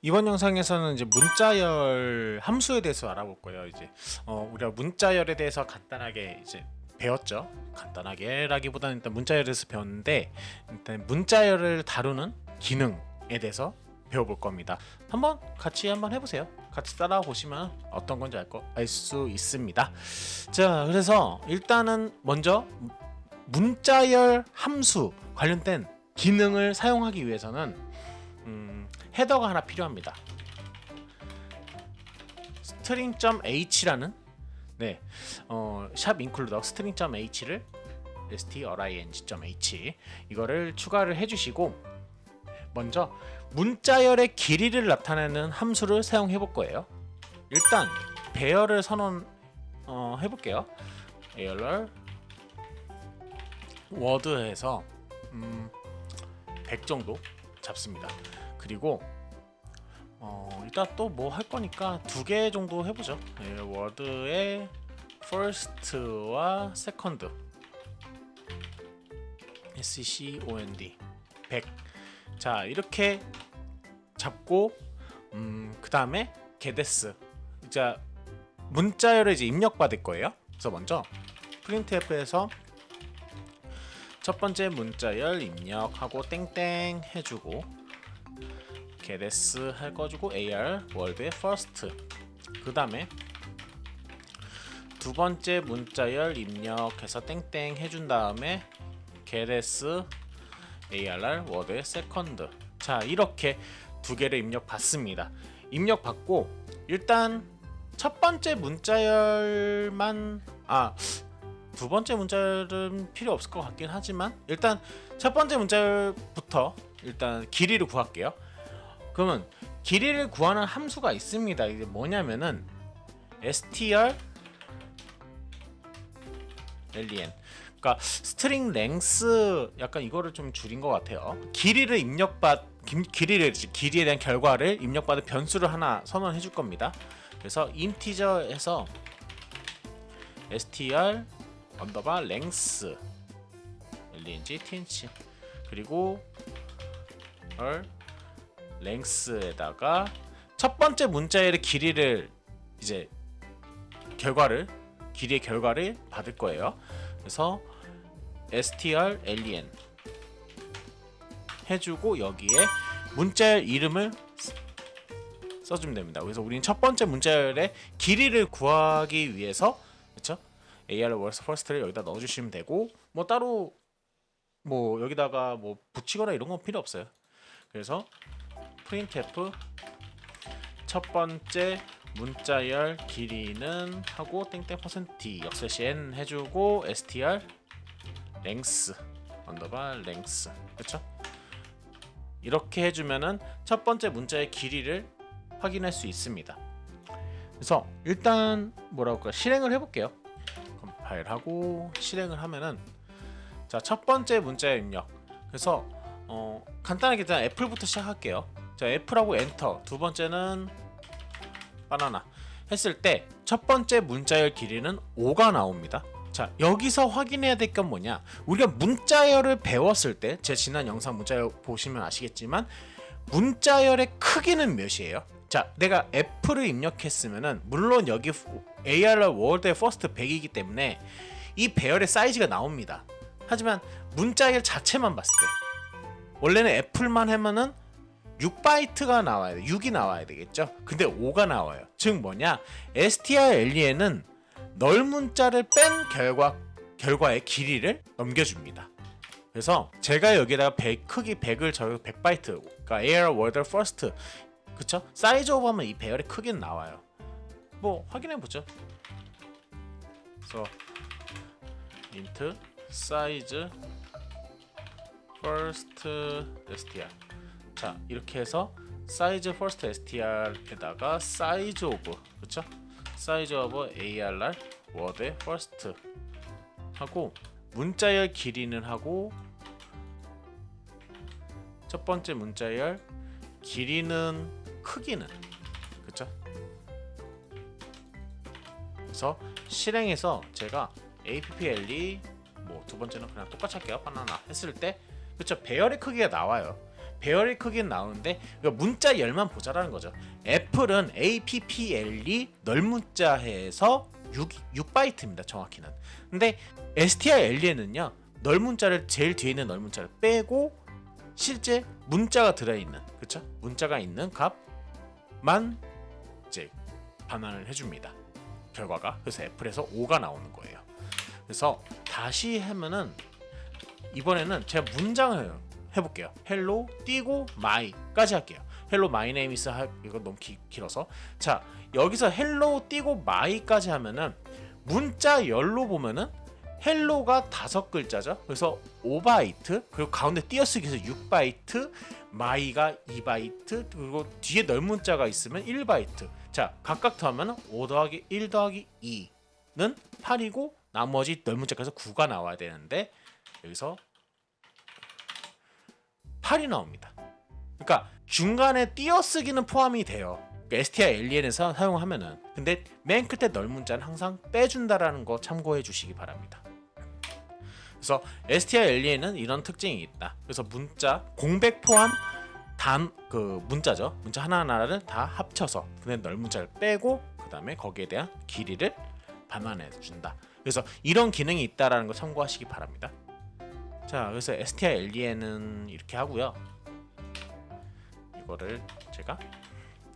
이번 영상에서는 이제 문자열 함수에 대해서 알아볼 거예요. 이제 우리가 문자열에 대해서 간단하게 이제 배웠죠. 간단하게라기보다는 일단 문자열에서 배웠는데, 일단 문자열을 다루는 기능에 대해서 배워볼 겁니다. 같이 해보세요. 같이 따라 보시면 어떤 건지 알 수 있습니다. 자, 그래서 일단은 먼저 문자열 함수 관련된 기능을 사용하기 위해서는 헤더가 하나 필요합니다. string.h라는 샵 include string.h를 string.h 이거를 추가를 해주시고, 먼저 문자열의 길이를 나타내는 함수를 사용해 볼 거예요. 일단 배열을 선언 해볼게요. 배열 워드에서 100 정도 잡습니다. 그리고 일단 또 뭐 할 거니까 2개 정도 해보죠. 워드의 first와 second second 100. 자, 이렇게 잡고 그 다음에 getS, 자 문자열을 이제 입력받을 거예요. 그래서 먼저 printf에서 첫 번째 문자열 입력하고 땡땡 해주고, getS 해가지고 AR 월드의 first, 그 다음에 두 번째 문자열 입력해서 땡땡 해준 다음에 getS ARR 워드의 second. 자, 이렇게 2개를 입력받습니다. 입력받고 일단 첫 번째 문자열만 두 번째 문자열은 필요 없을 것 같긴 하지만, 일단 첫 번째 문자열부터 일단 길이를 구할게요. 그러면 길이를 구하는 함수가 있습니다. 이게 뭐냐면은 str len, 그러니까 string length, 약간 이거를 좀 줄인 것 같아요. 길이에 대한 결과를 입력받은 변수를 하나 선언해 줄 겁니다. 그래서 integer에서 str 언더바 length length 그리고 length에다가 첫 번째 문자열의 길이의 결과를 받을 거예요. 그래서 strlen 해주고 여기에 문자열 이름을 써주면 됩니다. 그래서 우리는 첫 번째 문자열의 길이를 구하기 위해서, 그렇죠? AR words first를 여기다 넣어주시면 되고, 뭐 따로 뭐 여기다가 뭐 붙이거나 이런 건 필요 없어요. 그래서 printf 첫 번째 문자열 길이는 하고 땡땡 %d 역세시 해주고 str length 언더바 length, 그렇죠? 이렇게 해주면은 첫 번째 문자의 길이를 확인할 수 있습니다. 그래서 일단 실행을 해볼게요. 컴파일하고 실행을 하면은, 자, 첫 번째 문자열 입력. 그래서 간단하게 일단 애플부터 시작할게요. 자, 애플하고 엔터. 두 번째는 바나나 했을 때 첫 번째 문자열 길이는 5가 나옵니다. 자, 여기서 확인해야 될 건 뭐냐, 우리가 문자열을 배웠을 때, 제 지난 영상 문자열 보시면 아시겠지만 문자열의 크기는 몇이에요? 자, 내가 F를 입력했으면은 물론 여기 AR 월드의 first 100이기 때문에 이 배열의 사이즈가 나옵니다. 하지만 문자열 자체만 봤을 때 원래는 F만 하면은 6바이트가 나와야 돼. 6이 나와야 되겠죠. 근데 5가 나와요. 즉 뭐냐, strlen은 널 문자를 뺀 결과의 길이를 넘겨줍니다. 그래서 제가 여기다가 크기 100을 100바이트, 그러니까 AR word first, 그쵸? 사이즈 오브 하면 이 배열의 크기는 나와요. 뭐 확인해보죠. 그래서 int size first str. 자, 이렇게 해서 size first str에다가 size of, 그쵸? size of ARR word first 하고, 문자열 길이는 하고, 첫 번째 문자열 길이는 크기는, 그쵸? 그래서 실행해서 제가 apple 뭐 두 번째는 그냥 똑같이 할게요. 바나나 했을 때, 그쵸? 배열의 크기가 나와요. 배열의 크기는 나오는데 문자 열만 보자라는 거죠. 애플은 APPLE 널문자해서 6바이트입니다. 정확히는. 근데 STR-LE는요 널문자를 제일 뒤에 있는 널문자를 빼고 실제 문자가 들어있는, 그쵸? 문자가 있는 값만 이제 반환을 해줍니다. 결과가. 그래서 애플에서 5가 나오는 거예요. 그래서 다시 하면은 이번에는 제가 문장을 해볼게요. 헬로 띄고 마이까지 할게요. 헬로 마이 네임 이스 이거 너무 길어서. 자, 여기서 헬로 띄고 마이까지 하면은 문자 열로 보면은 헬로가 5글자죠. 그래서 5바이트, 그리고 가운데 띄어쓰기에서 6바이트, 마이가 2바이트, 그리고 뒤에 널문자가 있으면 1바이트. 자, 각각 더하면 5 더하기 1 더하기 2는 8이고 나머지 널문자에서 9가 나와야 되는데 여기서 8이 나옵니다. 그러니까 중간에 띄어쓰기는 포함이 돼요. 그러니까 STR-LEN에서 사용하면은. 근데 맨 끝에 널문자는 항상 빼준다라는 거 참고해 주시기 바랍니다. 그래서 STR-LEN은 이런 특징이 있다. 그래서 문자 공백 포함 그 문자죠. 문자 하나하나를 다 합쳐서 근데 널문자를 빼고 그 다음에 거기에 대한 길이를 반환해 준다. 그래서 이런 기능이 있다라는 거 참고하시기 바랍니다. 자, 그래서 STR-LEN은 이렇게 하고요. 이거를 제가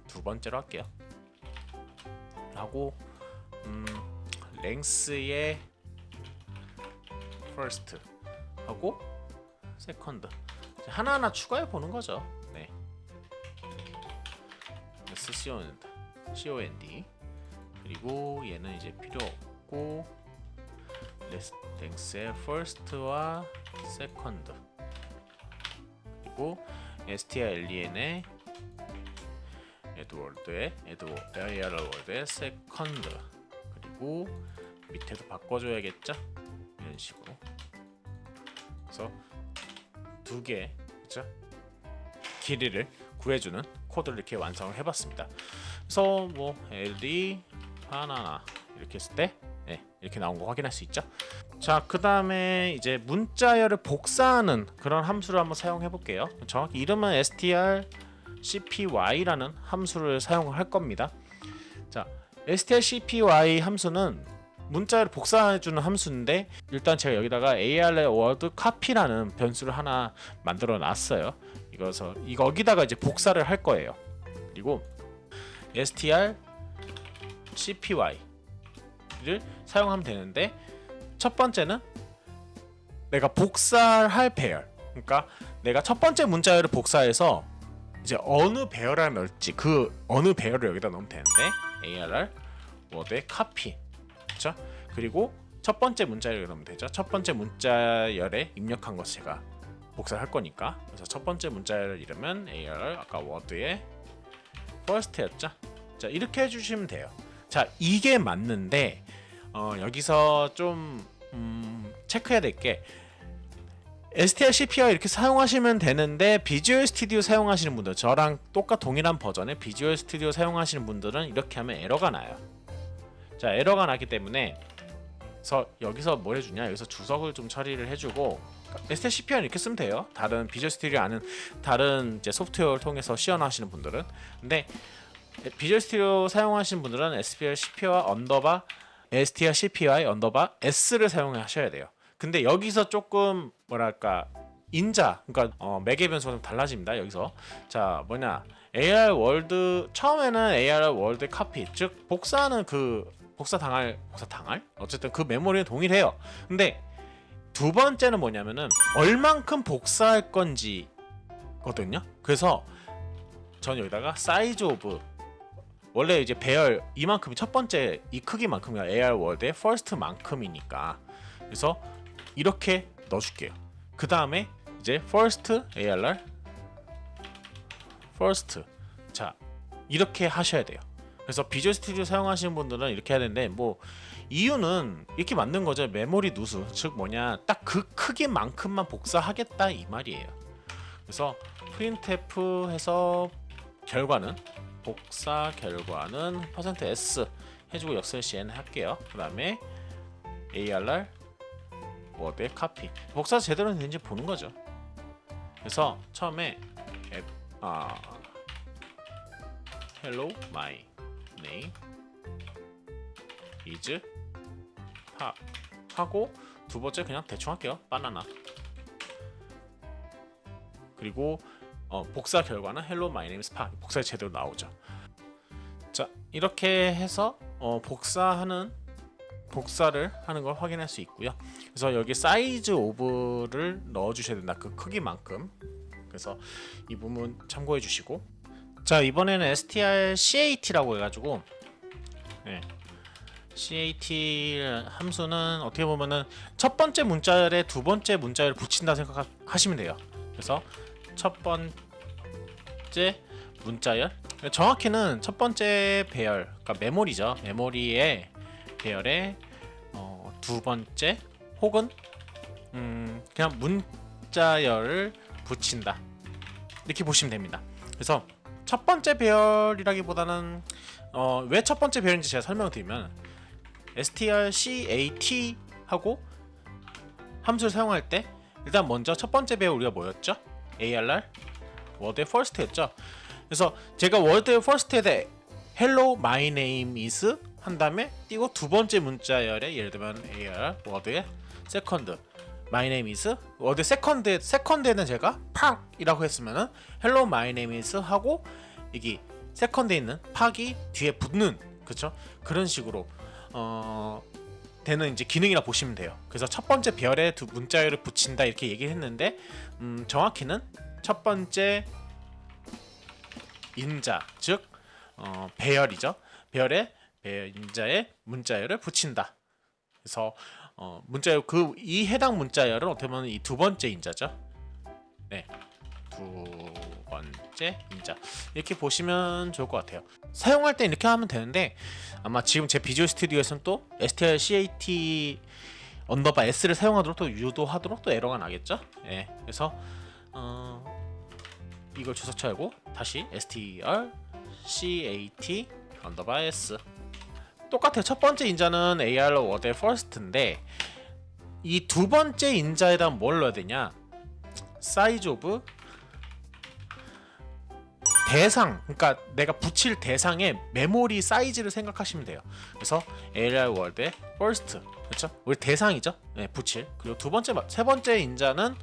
두 번째로 할게요. 하고 랭스의 first 하고 second 하나하나 추가해 보는 거죠. 네. COND 그리고 얘는 이제 필요 없고 랭스의 first와 second 그리고 STR-LEN의 ARWorld의 second 그리고 밑에도 바꿔줘야겠죠? 이런 식으로. 그래서 두 개, 그렇죠? 길이를 구해주는 코드를 이렇게 완성을 해봤습니다. 그래서 뭐 LD 바나나 이렇게 했을 때 이렇게 나온 거 확인할 수 있죠. 자, 그 다음에 이제 문자열을 복사하는 그런 함수를 한번 사용해 볼게요. 정확히 이름은 strcpy라는 함수를 사용할 겁니다. 자, strcpy 함수는 문자를 복사해주는 함수인데 일단 제가 여기다가 ARWord copy라는 변수를 하나 만들어 놨어요. 이거서 여기다가 이제 복사를 할 거예요. 그리고 strcpy를 사용하면 되는데 첫 번째는 내가 복사할 배열, 그러니까 내가 첫 번째 문자열을 복사해서 이제 어느 배열을 넣을지 그 어느 배열을 여기다 넣으면 되는데 ARR 워드의 copy, 그렇죠? 그리고 첫 번째 문자열을 넣으면 되죠. 첫 번째 문자열에 입력한 것 제가 복사를 할 거니까. 그래서 첫 번째 문자열 이름은 ARR 아까 워드의 first였죠. 자, 이렇게 해주시면 돼요. 자, 이게 맞는데 여기서 좀 체크해야 될 게 strcpy 이렇게 사용하시면 되는데 비주얼 스튜디오 사용하시는 분들, 저랑 동일한 버전의 비주얼 스튜디오 사용하시는 분들은 이렇게 하면 에러가 나요. 자, 에러가 나기 때문에 여기서 뭘 해주냐, 여기서 주석을 좀 처리를 해주고 strcpy는 이렇게 쓰면 돼요. 다른 비주얼 스튜디오 아는 다른 이제 소프트웨어를 통해서 시연하시는 분들은. 근데 비주얼 스튜디오 사용하시는 분들은 strcpy 언더바 s를 사용하셔야 돼요. 근데 여기서 조금 뭐랄까 그러니까 매개 변수가 좀 달라집니다. 여기서 자 뭐냐 ARWorld 처음에는 ARWorld copy 즉 복사하는 복사 당할 어쨌든 그 메모리는 동일해요. 근데 두 번째는 뭐냐면은 얼만큼 복사할 건지 거든요. 그래서 전 여기다가 size of 원래 이제 배열 이만큼이 첫 번째 이 크기만큼이 ARWorld의 first만큼이니까 그래서 이렇게 넣어줄게요. 그 다음에 이제 first ARR first 자 이렇게 하셔야 돼요. 그래서 비주얼 스튜디오 사용하시는 분들은 이렇게 해야 되는데 뭐 이유는 이렇게 만든 거죠. 메모리 누수 즉 뭐냐 딱 그 크기만큼만 복사하겠다 이 말이에요. 그래서 printf 해서 결과는 복사 결과는 %s 해주고 ~n 할게요. 그 다음에 ARR 워드의 카피 복사 제대로 되는지 보는 거죠. 그래서 처음에 hello my name is 파 하고 두 번째 그냥 대충 할게요. 바나나. 그리고 복사 결과는 hello my name is 파. 복사가 제대로 나오죠. 자, 이렇게 해서 복사를 하는 걸 확인할 수 있고요. 그래서 여기 사이즈 오브를 넣어 주셔야 된다. 그 크기만큼. 그래서 이 부분 참고해 주시고, 자, 이번에는 strcat라고 해가지고 cat 함수는 어떻게 보면은 첫 번째 문자열에 두 번째 문자열을 붙인다 생각하시면 돼요. 그래서 첫 번째 문자열, 정확히는 첫 번째 배열, 그러니까 메모리죠. 메모리의 배열에 두 번째 혹은 그냥 문자열을 붙인다, 이렇게 보시면 됩니다. 그래서 첫 번째 배열이라기보다는 왜 첫 번째 배열인지 제가 설명을 드리면, strcat 하고 함수를 사용할 때 일단 먼저 첫 번째 배열 우리가 뭐였죠? ARR word first였죠. 그래서 제가 word first에 hello my name is 한 다음에 띄고 두 번째 문자열에 예를 들면 ARR word의 second my name is word second에는 제가 팍이라고 했으면은 hello my name is 하고 여기 second에 있는 팍이 뒤에 붙는, 그쵸? 그런 식으로 되는 이제 기능이라 보시면 돼요. 그래서 첫 번째 별에 두 문자열을 붙인다 이렇게 얘기를 했는데, 정확히는 첫 번째 인자, 즉 배열이죠. 배열에 인자에 문자열을 붙인다. 그래서 문자열 이 해당 문자열은 어떻게 보면 이 두 번째 인자죠. 네, 두 번째 인자 이렇게 보시면 좋을 것 같아요. 사용할 때 이렇게 하면 되는데, 아마 지금 제 비주얼 스튜디오에서는 또 strcat _s를 사용하도록 또 유도하도록 또 에러가 나겠죠. 예, 그래서 이걸 주소창하고 다시 strcat _s 똑같아요. 첫 번째 인자는 AR word first인데 이 두 번째 인자에다 뭘 넣어야 되냐? size of 대상, 그러니까 내가 붙일 대상의 메모리 사이즈를 생각하시면 돼요. 그래서 AR word의 first, 그렇죠? 우리 대상이죠. 네, 붙일. 그리고 세 번째 인자는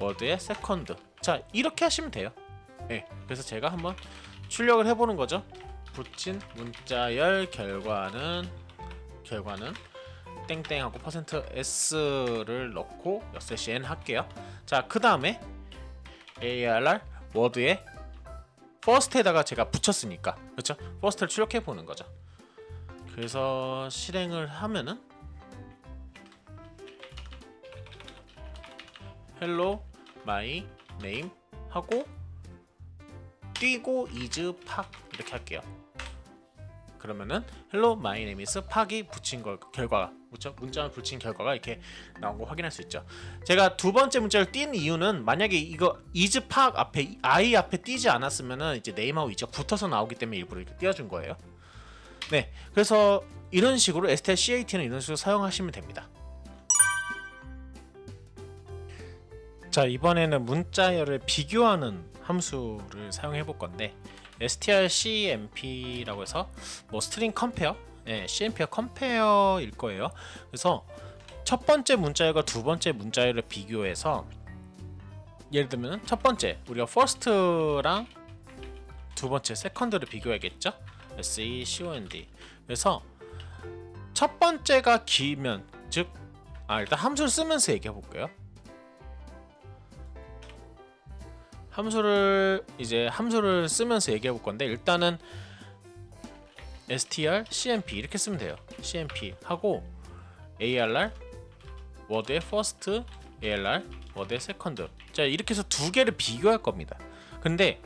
word의 second. 자, 이렇게 하시면 돼요. 네, 그래서 제가 한번 출력을 해보는 거죠. 붙인 문자열 결과는 땡땡하고 %s를 넣고 /n 할게요. 자, 그 다음에 ARR word의 first에다가 제가 붙였으니까, 그렇죠? first를 출력해 보는 거죠. 그래서 실행을 하면은 hello my name 하고 띄고 is 팍 이렇게 할게요. 그러면은 hello my name is 팍이 붙인 결과가, 그렇죠? 문자를 붙인 결과가 이렇게 나온 거 확인할 수 있죠. 제가 두 번째 문자를 띈 이유는, 만약에 이거 is 팍 앞에 I 앞에 띄지 않았으면은 이제 name하고 is가 붙어서 나오기 때문에 일부러 이렇게 띄워준 거예요. 네, 그래서 이런 식으로 strcat는 이런 식으로 사용하시면 됩니다. 자, 이번에는 문자열을 비교하는 함수를 사용해 볼 건데, strcmp라고 해서 뭐 스트링 컴페어, cmp가 컴페어일 거예요. 그래서 첫 번째 문자열과 두 번째 문자열을 비교해서, 예를 들면 첫 번째 우리가 first랑 두 번째 second를 비교해야겠죠. second. 그래서 첫 번째가 길면, 즉 일단 함수를 쓰면서 얘기해 볼게요. 함수를 쓰면서 얘기해 볼 건데, 일단은 strcmp 이렇게 쓰면 돼요. cmp 하고 arr word의 first, arr word의 second. 자, 이렇게 해서 두 개를 비교할 겁니다. 근데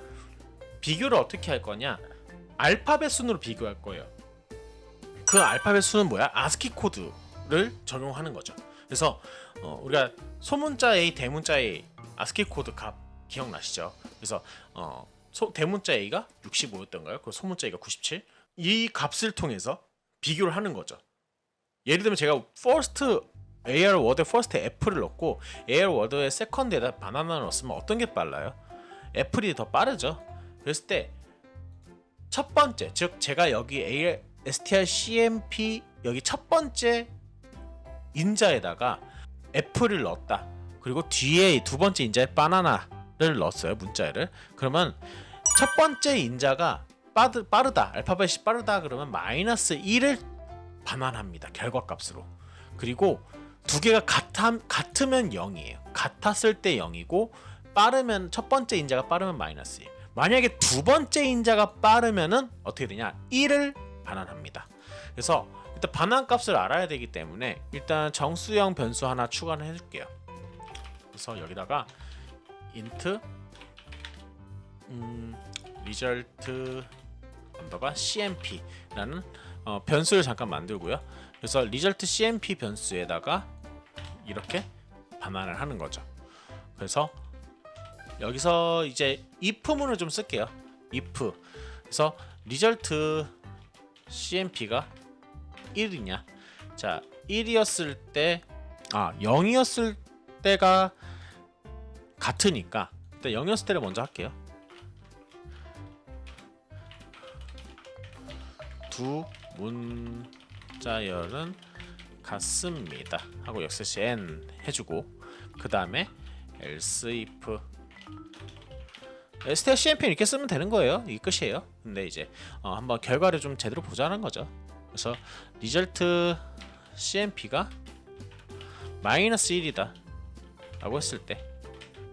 비교를 어떻게 할 거냐? 알파벳 순으로 비교할 거예요. 그 알파벳 수는 뭐야? 아스키 코드를 적용하는 거죠. 그래서 우리가 소문자 A, 대문자 A 아스키 코드 값 기억나시죠? 그래서 대문자 A가 65였던가요? 그리고 소문자 A가 97. 이 값을 통해서 비교를 하는 거죠. 예를 들면 제가 AR word first F를 넣고 AR word의 second에다 바나나를 넣었으면 어떤 게 빨라요? 애플이 더 빠르죠. 그랬을 때 첫 번째, 즉 제가 여기 strcmp 여기 첫 번째 인자에다가 애플을 넣었다. 그리고 뒤에 두 번째 인자에 바나나를 넣었어요. 문자를. 그러면 첫 번째 인자가 빠르다. 알파벳이 빠르다. 그러면 마이너스 1을 반환합니다. 결과값으로. 그리고 두 개가 같으면 0이에요. 같았을 때 0이고 빠르면 첫 번째 인자가 빠르면 마이너스 1. 만약에 두 번째 인자가 빠르면은 어떻게 되냐? 1을 반환합니다. 그래서 일단 반환값을 알아야 되기 때문에 일단 정수형 변수 하나 추가를 해줄게요. 그래서 여기다가 int result cmp라는 변수를 잠깐 만들고요. 그래서 result cmp 변수에다가 이렇게 반환을 하는 거죠. 그래서 여기서 이제 if문을 좀 쓸게요. if. 그래서 result cmp가 1이냐? 자, 1이었을 때 0이었을 때가 같으니까 일단 0이었을 때를 먼저 할게요. 두 문자열은 같습니다 하고 n 해주고 그 다음에 else if strcmp 이렇게 쓰면 되는 거예요. 이게 끝이에요. 근데 이제 한번 결과를 좀 제대로 보자는 거죠. 그래서 result cmp가 마이너스 1이다 라고 했을 때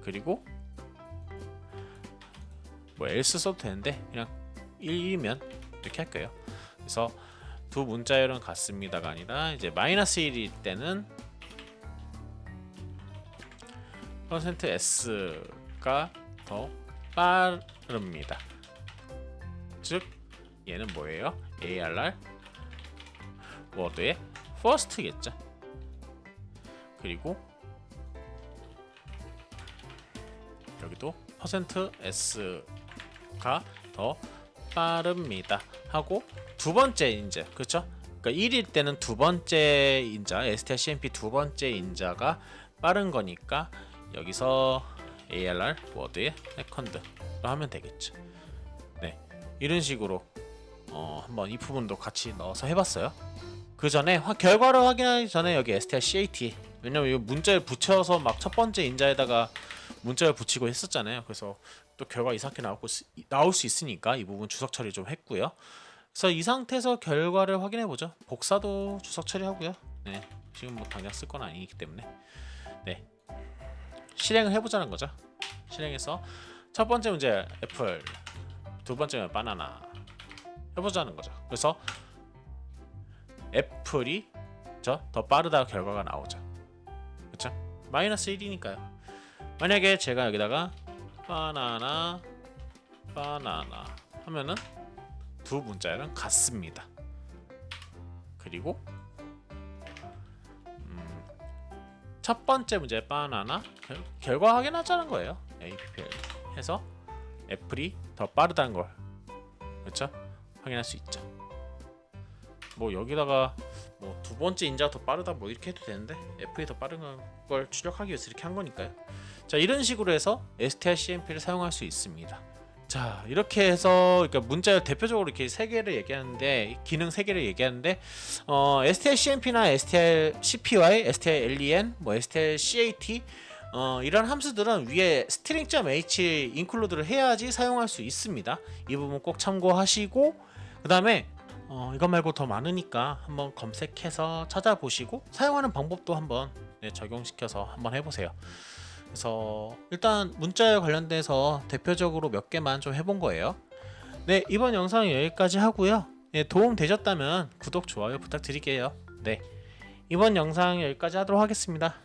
그리고 뭐 else 써도 되는데 그냥 1이면 이렇게 할게요. 그래서 두 문자열은 같습니다가 아니라 이제 마이너스 1일 때는 %s가 더 빠릅니다. 즉 얘는 뭐예요? ARR 워드의 first겠죠. 그리고 여기도 %s가 더 빠릅니다 하고 두 번째 인자, 그렇죠? 그러니까 1일 때는 두 번째 인자, strcmp 두 번째 인자가 빠른 거니까 여기서 ARR 워드의 세컨드로 하면 되겠죠. 네, 이런 식으로 한번 이 부분도 같이 넣어서 해봤어요. 그 전에 결과를 확인하기 전에 여기 strcat, 왜냐면 이 문자를 붙여서 막 첫 번째 인자에다가 문자를 붙이고 했었잖아요. 그래서 또 결과 이상하게 나올 수 있으니까 이 부분 주석 처리 좀 했고요. 그래서 이 상태에서 결과를 확인해 보죠. 복사도 주석 처리하고요. 네, 지금 뭐 당장 쓸 건 아니기 때문에 네, 실행을 해보자는 거죠. 실행해서 첫 번째 문제 애플, 두 번째는 바나나 해보자는 거죠. 그래서 애플이 더 빠르다 결과가 나오죠. 그렇죠? 마이너스 1이니까요. 만약에 제가 여기다가 바나나 하면은 두 문자열은 같습니다. 그리고 첫 번째 문제 바나나 결과 확인하자는 거예요. APPL 해서 애플이 더 빠르다는 걸, 그렇죠? 확인할 수 있죠. 뭐 여기다가 뭐 두 번째 인자가 더 빠르다 뭐 이렇게 해도 되는데 애플이 더 빠른 걸 추적하기 위해서 이렇게 한 거니까요. 자, 이런 식으로 해서 strcmp를 사용할 수 있습니다. 자, 이렇게 해서 그러니까 문자열 대표적으로 이렇게 세 개를 얘기하는데, 기능 세 개를 얘기하는데 strcmp나 strcpy, strlen, 뭐 strcat 이런 함수들은 위에 string.h 인클루드를 해야지 사용할 수 있습니다. 이 부분 꼭 참고하시고 그 다음에 이것 말고 더 많으니까 한번 검색해서 찾아보시고 사용하는 방법도 한번 적용시켜서 한번 해보세요. 그래서 일단 문자열 관련돼서 대표적으로 몇 개만 좀 해본 거예요. 네, 이번 영상은 여기까지 하고요. 도움 되셨다면 구독, 좋아요 부탁드릴게요. 네, 이번 영상 여기까지 하도록 하겠습니다.